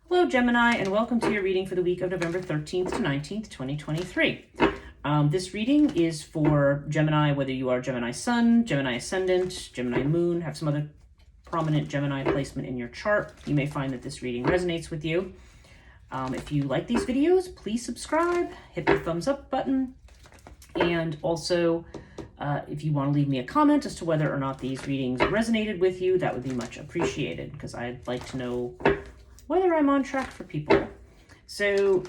Hello, Gemini, and welcome to your reading for the week of November 13th to 19th, 2023. This reading is for Gemini, whether you are Gemini Sun, Gemini Ascendant, Gemini Moon, have some other prominent Gemini placement in your chart. You may find that this reading resonates with you. If you like these videos, please subscribe, hit the thumbs up button, and also if you want to leave me a comment as to whether or not these readings resonated with you, that would be much appreciated, because I'd like to know whether I'm on track for people. So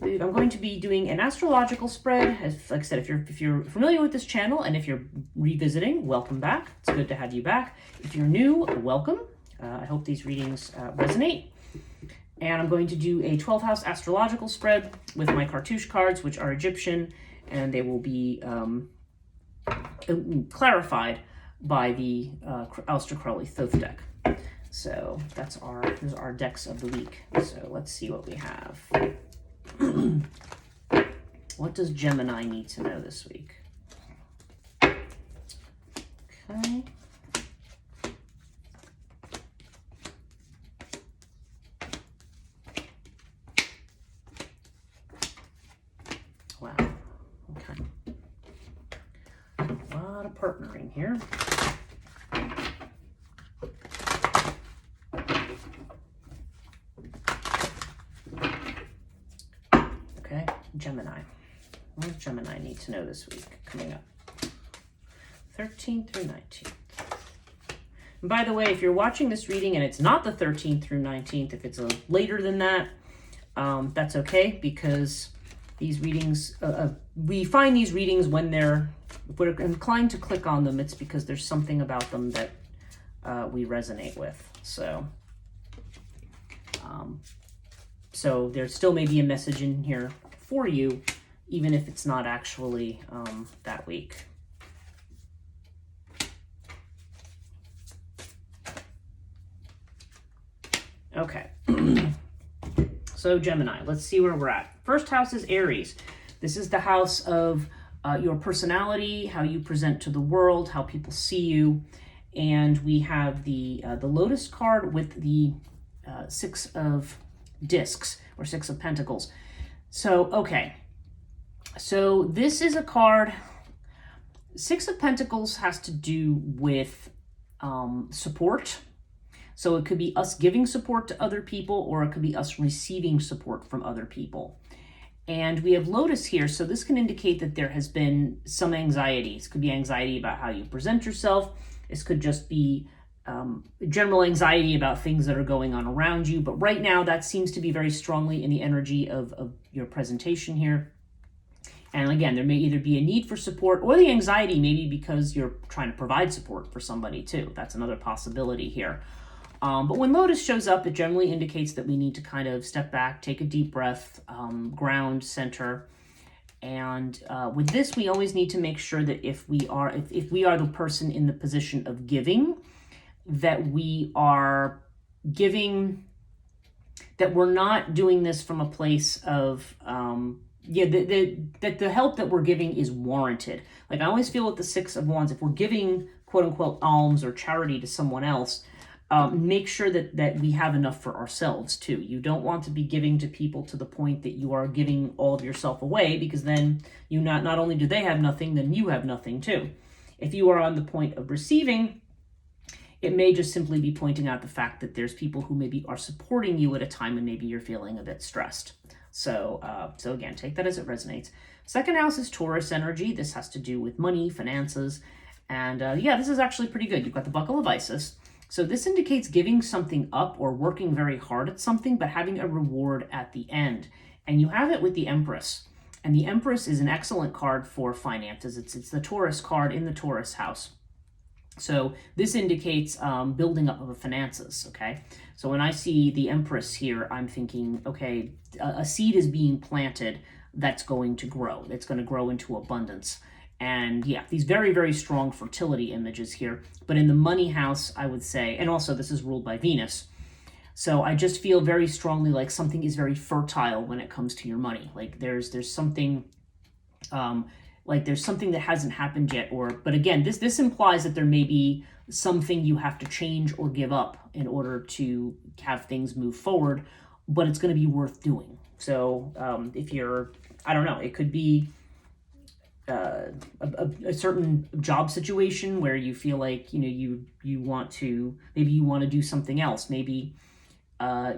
I'm going to be doing an astrological spread. As like I said, if you're familiar with this channel, and if you're revisiting, welcome back. It's good to have you back. If you're new, welcome. I hope these readings resonate. And I'm going to do a 12-house astrological spread with my cartouche cards, which are Egyptian, and they will be clarified by the Aleister Crowley Thoth deck. So those are our decks of the week. So let's see what we have. What does Gemini need to know this week? Okay. Wow. Okay. A lot of partnering here. Gemini. What does Gemini need to know this week coming up? 13th through 19th. And by the way, if you're watching this reading and it's not the 13th through 19th, if it's later than that, that's okay, because these readings, we find these readings when we're inclined to click on them, it's because there's something about them that we resonate with. So there still may be a message in here for you, even if it's not actually that week. Okay. So Gemini, let's see where we're at. First house is Aries. This is the house of your personality, how you present to the world, how people see you. And we have the Lotus card with the Six of Discs, or Six of Pentacles. So, okay. So this is a card. Six of Pentacles has to do with support. So it could be us giving support to other people, or it could be us receiving support from other people. And we have Lotus here, so this can indicate that there has been some anxiety. This could be anxiety about how you present yourself. This could just be general anxiety about things that are going on around you. But right now, that seems to be very strongly in the energy of your presentation here. And again, there may either be a need for support, or the anxiety maybe because you're trying to provide support for somebody too. That's another possibility here. But when Lotus shows up, it generally indicates that we need to kind of step back, take a deep breath, ground, center. And with this, we always need to make sure that if we are the person in the position of giving, that we are giving, that we're not doing this from a place of, that the help that we're giving is warranted. Like I always feel with the Six of Wands, if we're giving quote unquote alms or charity to someone else, make sure that we have enough for ourselves too. You don't want to be giving to people to the point that you are giving all of yourself away, because then you not only do they have nothing, then you have nothing too. If you are on the point of receiving, it may just simply be pointing out the fact that there's people who maybe are supporting you at a time when maybe you're feeling a bit stressed. So again, take that as it resonates. Second house is Taurus energy. This has to do with money, finances. And yeah, this is actually pretty good. You've got the Buckle of Isis. So this indicates giving something up or working very hard at something, but having a reward at the end. And you have it with the Empress. And the Empress is an excellent card for finances. It's the Taurus card in the Taurus house. So this indicates building up of the finances, okay? So when I see the Empress here, I'm thinking, okay, a seed is being planted that's going to grow. It's going to grow into abundance. And yeah, these very, very strong fertility images here. But in the money house, I would say, and also this is ruled by Venus. So I just feel very strongly like something is very fertile when it comes to your money. Like there's something... like there's something that hasn't happened yet, but again, this implies that there may be something you have to change or give up in order to have things move forward. but it's going to be worth doing. So if you're, I don't know, it could be a certain job situation where you feel like, you want to, maybe you want to do something else. Maybe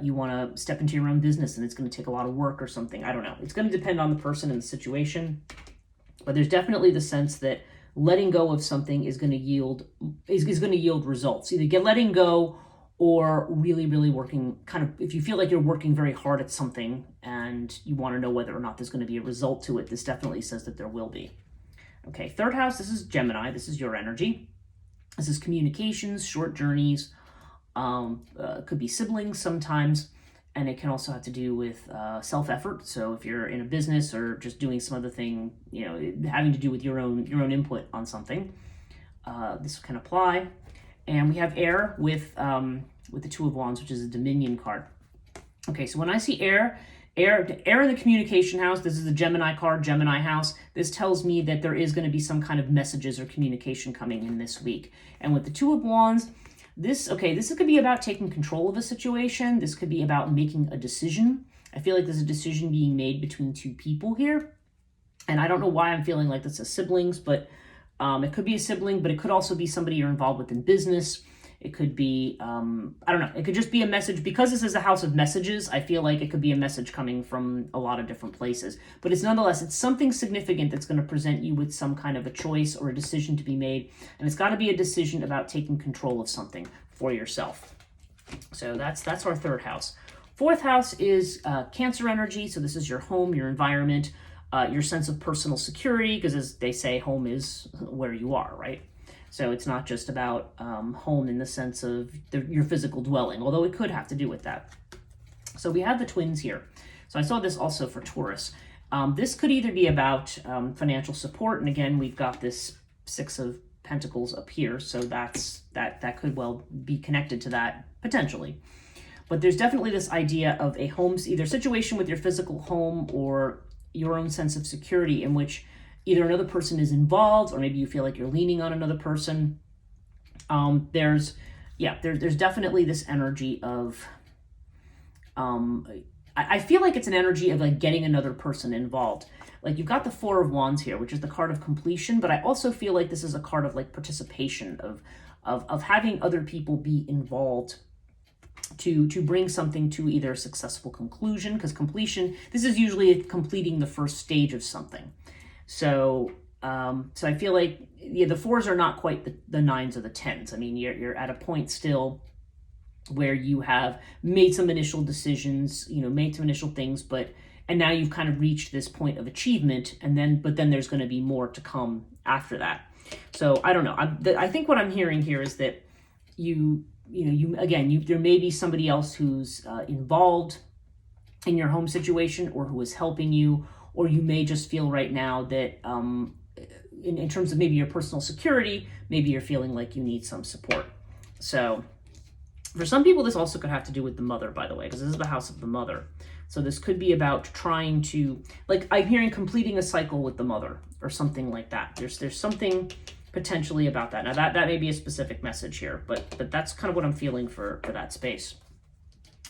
you want to step into your own business and it's going to take a lot of work or something. I don't know. It's going to depend on the person and the situation. But there's definitely the sense that letting go of something is going to yield results. Either letting go or really, really working, kind of, if you feel like you're working very hard at something and you want to know whether or not there's going to be a result to it, this definitely says that there will be. Okay, third house, this is Gemini. This is your energy. This is communications, short journeys, could be siblings sometimes, and it can also have to do with self-effort. So if you're in a business or just doing some other thing, having to do with your own input on something, this can apply. And we have air with the Two of Wands, which is a Dominion card. Okay, so when I see air in the communication house, this is the Gemini card, Gemini house. This tells me that there is going to be some kind of messages or communication coming in this week. And with the Two of Wands, this could be about taking control of a situation. This could be about making a decision. I feel like there's a decision being made between two people here. And I don't know why I'm feeling like this is siblings, but it could be a sibling, but it could also be somebody you're involved with in business. It could be, I don't know, it could just be a message. Because this is a house of messages, I feel like it could be a message coming from a lot of different places. But it's something significant that's going to present you with some kind of a choice or a decision to be made. And it's got to be a decision about taking control of something for yourself. So that's our third house. Fourth house is Cancer energy. So this is your home, your environment, your sense of personal security, because as they say, home is where you are, right? So it's not just about home in the sense of your physical dwelling, although it could have to do with that. So we have the twins here. So I saw this also for Taurus. This could either be about financial support, and again, we've got this Six of Pentacles up here, so that could well be connected to that potentially. But there's definitely this idea of a home, either situation with your physical home or your own sense of security in which either another person is involved or maybe you feel like you're leaning on another person. There's definitely this energy of, I feel like it's an energy of like getting another person involved. Like you've got the Four of Wands here, which is the card of completion, but I also feel like this is a card of like participation, of having other people be involved to bring something to either a successful conclusion, because completion, this is usually completing the first stage of something. So I feel like the fours are not quite the nines or the tens. I mean, you're at a point still where you have made some initial decisions, made some initial things, and now you've kind of reached this point of achievement, but then there's going to be more to come after that. So I don't know. I think what I'm hearing here is that there may be somebody else who's involved in your home situation or who is helping you. Or you may just feel right now that in terms of maybe your personal security, maybe you're feeling like you need some support. So for some people, this also could have to do with the mother, by the way, because this is the house of the mother. So this could be about trying to, like I'm hearing completing a cycle with the mother or something like that. There's something potentially about that. Now that may be a specific message here, but that's kind of what I'm feeling for that space.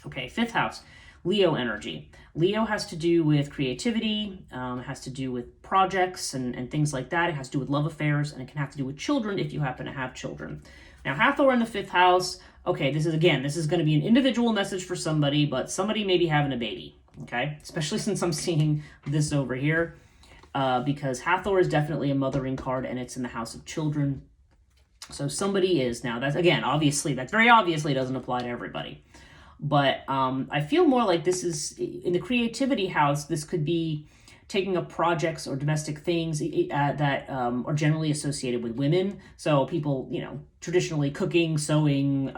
Okay, fifth house. Leo energy. Leo has to do with creativity, has to do with projects and things like that. It has to do with love affairs, and it can have to do with children if you happen to have children. Now, Hathor in the fifth house. Okay, this is going to be an individual message for somebody, but somebody may be having a baby, okay? Especially since I'm seeing this over here, because Hathor is definitely a mothering card, and it's in the house of children. So somebody is. Now, that very obviously doesn't apply to everybody. But I feel more like this is, in the creativity house, this could be taking up projects or domestic things that are generally associated with women. So people, traditionally cooking, sewing,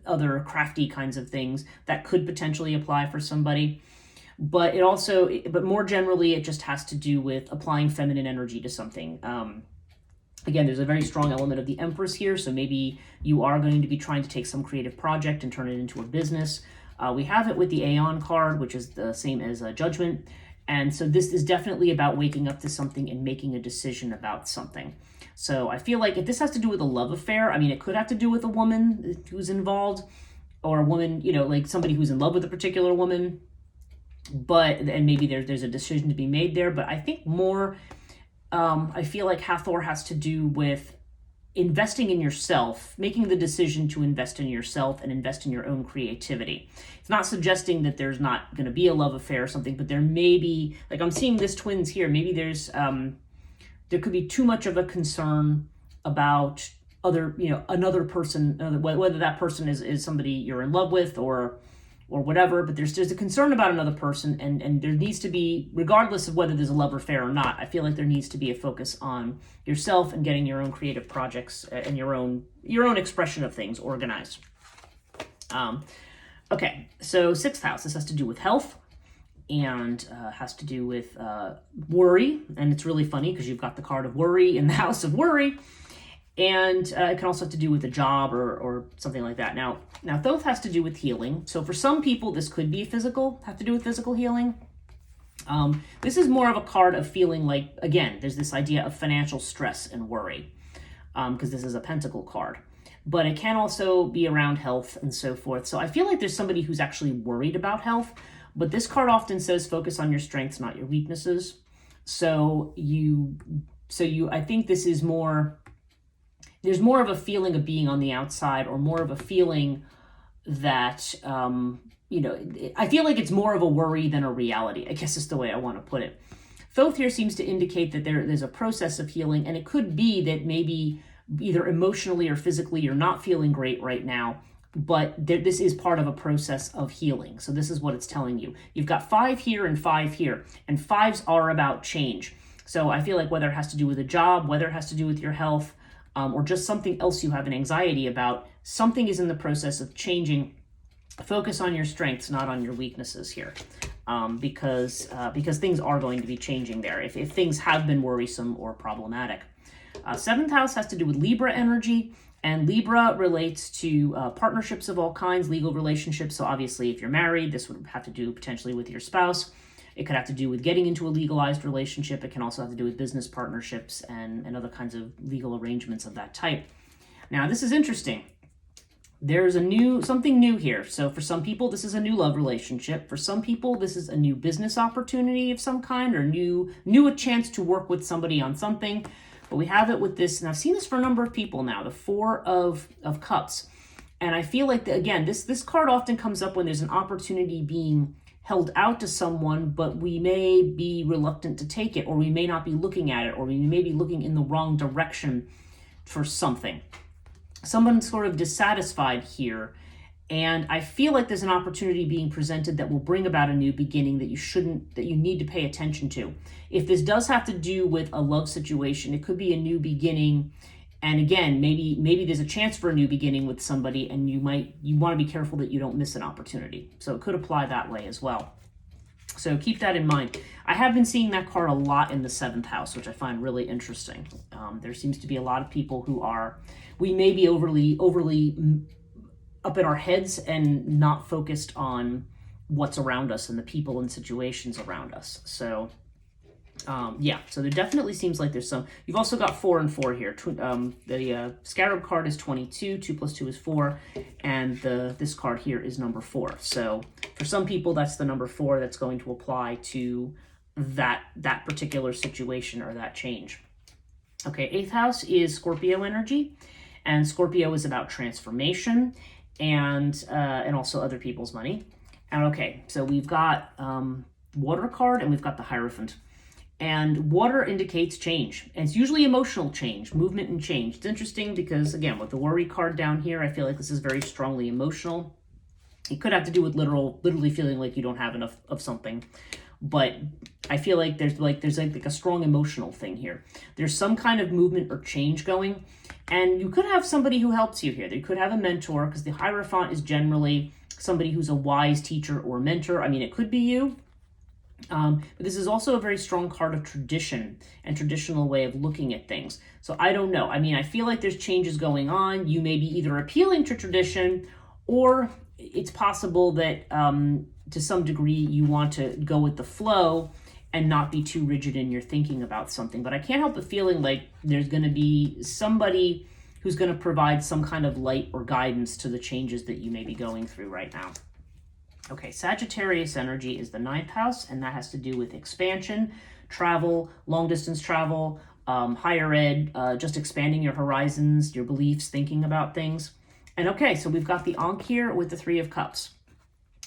other crafty kinds of things that could potentially apply for somebody. But more generally, it just has to do with applying feminine energy to something. Again, there's a very strong element of the Empress here, so maybe you are going to be trying to take some creative project and turn it into a business. We have it with the Aeon card, which is the same as Judgment. And so this is definitely about waking up to something and making a decision about something. So I feel like if this has to do with a love affair, I mean, it could have to do with a woman who's involved, or a woman, you know, like somebody who's in love with a particular woman, and maybe there's a decision to be made there. But I think more, I feel like Hathor has to do with investing in yourself, making the decision to invest in yourself and invest in your own creativity. It's not suggesting that there's not going to be a love affair or something, but there may be, like I'm seeing this twins here, maybe there's, there could be too much of a concern about another person, whether that person is somebody you're in love with or whatever, but there's a concern about another person, and there needs to be, regardless of whether there's a love affair or not, I feel like there needs to be a focus on yourself and getting your own creative projects and your own expression of things organized. Okay, so 6th house, this has to do with health and has to do with worry, and it's really funny because you've got the card of worry in the house of worry. And it can also have to do with a job or something like that. Now, Thoth has to do with healing. So for some people, this could be have to do with physical healing. This is more of a card of feeling like, again, there's this idea of financial stress and worry, because this is a pentacle card. But it can also be around health and so forth. So I feel like there's somebody who's actually worried about health. But this card often says focus on your strengths, not your weaknesses. So I think this is more... There's more of a feeling of being on the outside, or more of a feeling that, I feel like it's more of a worry than a reality, I guess is the way I want to put it. Thoth here seems to indicate that there's a process of healing, and it could be that maybe either emotionally or physically you're not feeling great right now, but this is part of a process of healing. So this is what it's telling you. You've got 5 here and 5 here, and 5s are about change. So I feel like whether it has to do with a job, whether it has to do with your health, or just something else you have an anxiety about, something is in the process of changing. Focus on your strengths, not on your weaknesses here, because things are going to be changing there if things have been worrisome or problematic. 7th house has to do with Libra energy, and Libra relates to partnerships of all kinds, legal relationships. So obviously, if you're married, this would have to do potentially with your spouse. It could have to do with getting into a legalized relationship. It can also have to do with business partnerships and other kinds of legal arrangements of that type. Now, this is interesting. There's something new here. So for some people, this is a new love relationship. For some people, this is a new business opportunity of some kind, or a chance to work with somebody on something. But we have it with this, and I've seen this for a number of people now, the 4 of Cups. And I feel like, again, this card often comes up when there's an opportunity being held out to someone, but we may be reluctant to take it, or we may not be looking at it, or we may be looking in the wrong direction for something. Someone's sort of dissatisfied here, and I feel like there's an opportunity being presented that will bring about a new beginning that you need to pay attention to. If this does have to do with a love situation, it could be a new beginning. And again, maybe there's a chance for a new beginning with somebody, and you want to be careful that you don't miss an opportunity. So it could apply that way as well. So keep that in mind. I have been seeing that card a lot in the 7th house, which I find really interesting. There seems to be a lot of people we may be overly up in our heads and not focused on what's around us and the people and situations around us. So so there definitely seems like there's some. You've also got 4 and 4 here. The Scarab card is 22, 2 plus 2 is 4, and this card here is number 4. So for some people, that's the number 4 that's going to apply to that particular situation or that change. Okay, 8th house is Scorpio energy, and Scorpio is about transformation and also other people's money. And okay, so we've got water card and we've got the Hierophant. And water indicates change, and it's usually emotional change, movement and change. It's interesting because, again, with the worry card down here, I feel like this is very strongly emotional. It could have to do with literally feeling like you don't have enough of something, but I feel like there's a strong emotional thing here. There's some kind of movement or change going, and you could have somebody who helps you here. You could have a mentor, because the Hierophant is generally somebody who's a wise teacher or mentor. I mean, it could be you. But this is also a very strong card of tradition and traditional way of looking at things. So I don't know. I mean, I feel like there's changes going on. You may be either appealing to tradition, or it's possible that to some degree you want to go with the flow and not be too rigid in your thinking about something. But I can't help but feeling like there's going to be somebody who's going to provide some kind of light or guidance to the changes that you may be going through right now. Okay, Sagittarius energy is the 9th house, and that has to do with expansion, travel, long distance travel, higher ed, just expanding your horizons, your beliefs, thinking about things. And okay, so we've got the Ankh here with the 3 of Cups.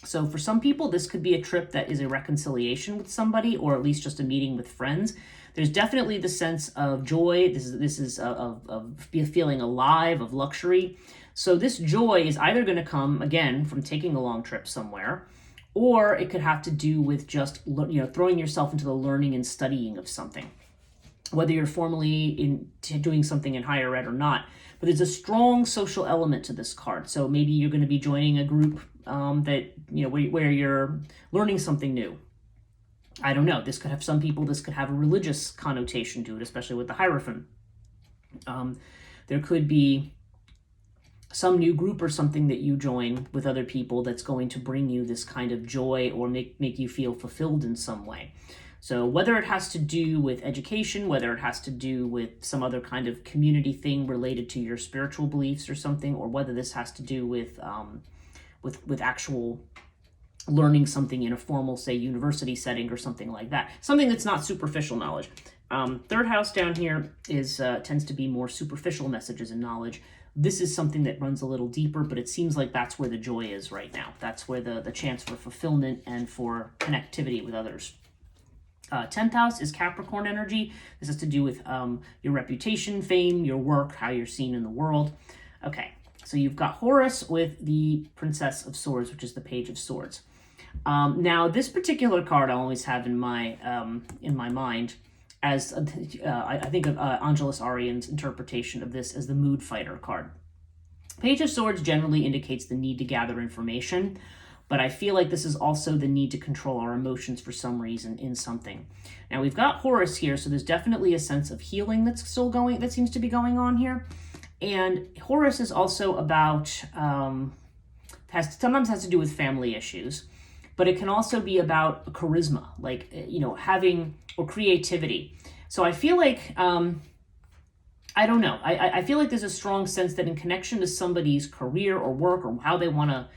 So for some people, this could be a trip that is a reconciliation with somebody, or at least just a meeting with friends. There's definitely the sense of joy. This is of feeling alive, of luxury. So this joy is either going to come, again, from taking a long trip somewhere, or it could have to do with just, throwing yourself into the learning and studying of something, whether you're formally doing something in higher ed or not. But there's a strong social element to this card. So maybe you're going to be joining a group where you're learning something new. I don't know. This could have a religious connotation to it, especially with the Hierophant. There could be some new group or something that you join with other people that's going to bring you this kind of joy or make you feel fulfilled in some way. So whether it has to do with education, whether it has to do with some other kind of community thing related to your spiritual beliefs or something, or whether this has to do with actual learning something in a formal, say, university setting or something like that. Something that's not superficial knowledge. 3rd house down here tends to be more superficial messages and knowledge. This is something that runs a little deeper, but it seems like that's where the joy is right now. That's where the chance for fulfillment and for connectivity with others. 10th house is Capricorn energy. This has to do with your reputation, fame, your work, how you're seen in the world. Okay, so you've got Horus with the Princess of Swords, which is the Page of Swords. Now, this particular card I always have in my mind as I think of Angelos Arian's interpretation of this as the mood fighter card. Page of Swords generally indicates the need to gather information, but I feel like this is also the need to control our emotions for some reason in something. Now we've got Horus here, so there's definitely a sense of healing that seems to be going on here. And Horus is also about, sometimes has to do with family issues, but it can also be about charisma, like, having, or creativity. So I feel like, I don't know. I feel like there's a strong sense that in connection to somebody's career or work or how they want to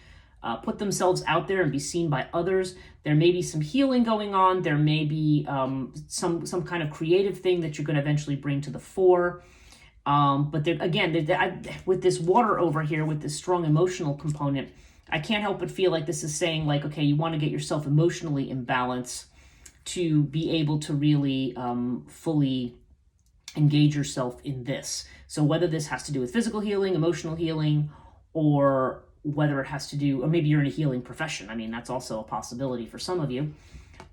put themselves out there and be seen by others, there may be some healing going on. There may be some kind of creative thing that you're going to eventually bring to the fore. But with this water over here, with this strong emotional component, I can't help but feel like this is saying, like, okay, you want to get yourself emotionally in balance to be able to really fully engage yourself in this. So whether this has to do with physical healing, emotional healing, or whether it has to do, or maybe you're in a healing profession. I mean, that's also a possibility for some of you.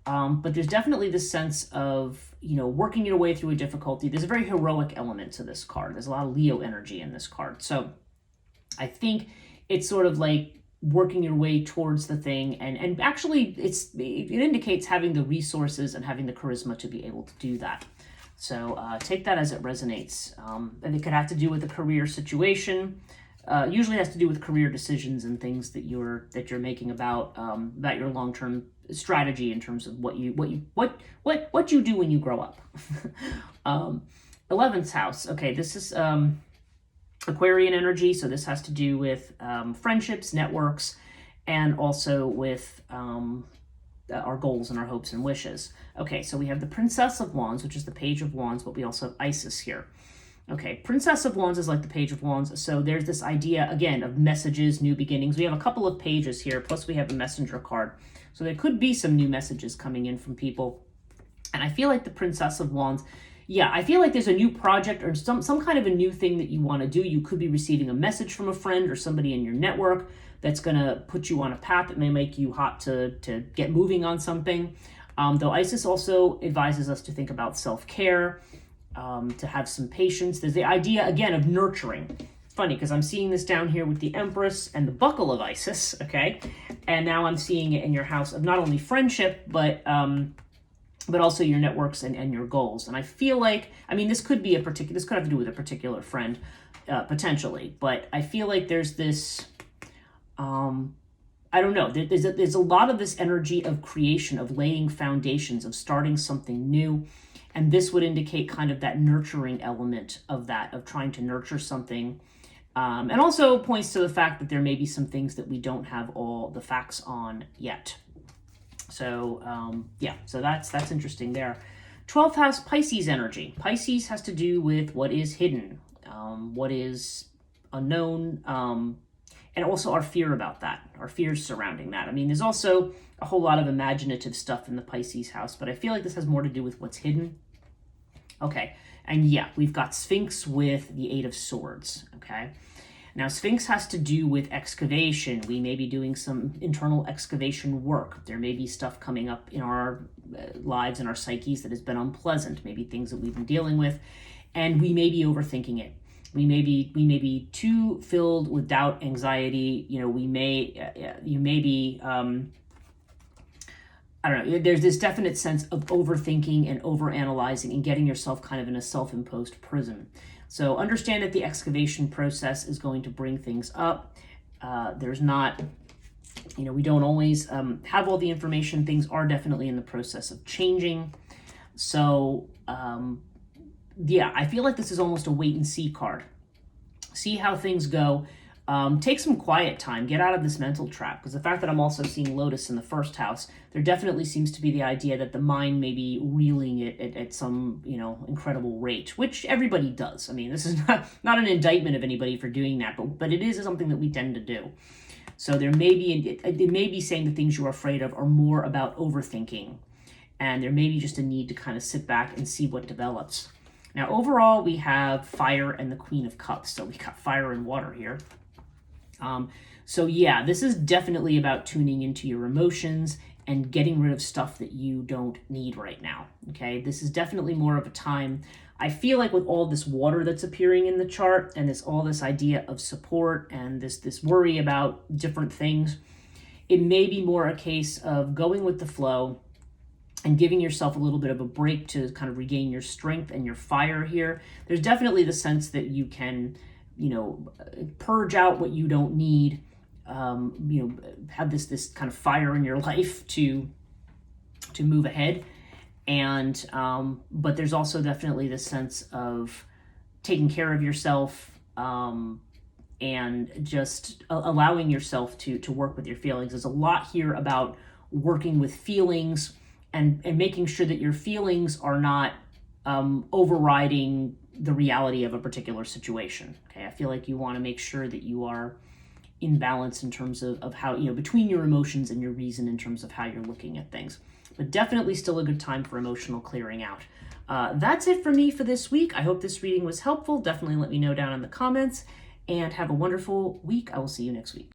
But there's definitely this sense of, working your way through a difficulty. There's a very heroic element to this card. There's a lot of Leo energy in this card. So I think it's sort of like working your way towards the thing. And actually, it indicates having the resources and having the charisma to be able to do that. So take that as it resonates. And it could have to do with a career situation. Usually has to do with career decisions and things that you're making about your long-term strategy in terms of what you do when you grow up. 11th house. Okay, this is Aquarian energy, so this has to do with friendships, networks, and also with our goals and our hopes and wishes. Okay, so we have the Princess of Wands, which is the Page of Wands, but we also have Isis here. Okay, Princess of Wands is like the Page of Wands, so there's this idea, again, of messages, new beginnings. We have a couple of pages here, plus we have a messenger card. So there could be some new messages coming in from people. And I feel like the Princess of Wands, I feel like there's a new project or some kind of a new thing that you want to do. You could be receiving a message from a friend or somebody in your network that's going to put you on a path that may make you hot to get moving on something. Though Isis also advises us to think about self-care, to have some patience. There's the idea, again, of nurturing. Funny, because I'm seeing this down here with the Empress and the buckle of Isis, okay? And now I'm seeing it in your house of not only friendship, but also your networks and your goals. And I feel like, this could have to do with a particular friend, potentially, but I feel like there's this, I don't know, there's a lot of this energy of creation, of laying foundations, of starting something new. And this would indicate kind of that nurturing element of that, of trying to nurture something. And also points to the fact that there may be some things that we don't have all the facts on yet. So yeah, so that's interesting there. 12th house, Pisces energy. Pisces has to do with what is hidden, what is unknown, and also our fear about that, our fears surrounding that. I mean, there's also a whole lot of imaginative stuff in the Pisces house, but I feel like this has more to do with what's hidden. Okay, and yeah, we've got Sphinx with the 8 of Swords, okay? Now, Sphinx has to do with excavation. We may be doing some internal excavation work. There may be stuff coming up in our lives and our psyches that has been unpleasant, maybe things that we've been dealing with, and we may be overthinking it. We may be too filled with doubt, anxiety. You may be, I don't know, there's this definite sense of overthinking and overanalyzing and getting yourself kind of in a self-imposed prison. So understand that the excavation process is going to bring things up. There's not, we don't always have all the information. Things are definitely in the process of changing. So, yeah, I feel like this is almost a wait and see card. See how things go. Take some quiet time. Get out of this mental trap. Because the fact that I'm also seeing Lotus in the first house, there definitely seems to be the idea that the mind may be reeling it at some, incredible rate, which everybody does. I mean, this is not an indictment of anybody for doing that, but it is something that we tend to do. So it may be saying the things you're afraid of are more about overthinking. And there may be just a need to kind of sit back and see what develops. Now, overall, we have fire and the Queen of Cups. So we got fire and water here. So yeah, this is definitely about tuning into your emotions and getting rid of stuff that you don't need right now. Okay, this is definitely more of a time. I feel like with all this water that's appearing in the chart and all this idea of support and this worry about different things, it may be more a case of going with the flow and giving yourself a little bit of a break to kind of regain your strength and your fire here. There's definitely the sense that you can, purge out what you don't need, have this kind of fire in your life to move ahead. And, but there's also definitely this sense of taking care of yourself, and just allowing yourself to work with your feelings. There's a lot here about working with feelings, and making sure that your feelings are not overriding the reality of a particular situation. Okay, I feel like you want to make sure that you are in balance in terms of how, between your emotions and your reason in terms of how you're looking at things. But definitely still a good time for emotional clearing out. That's it for me for this week. I hope this reading was helpful. Definitely let me know down in the comments, and have a wonderful week. I will see you next week.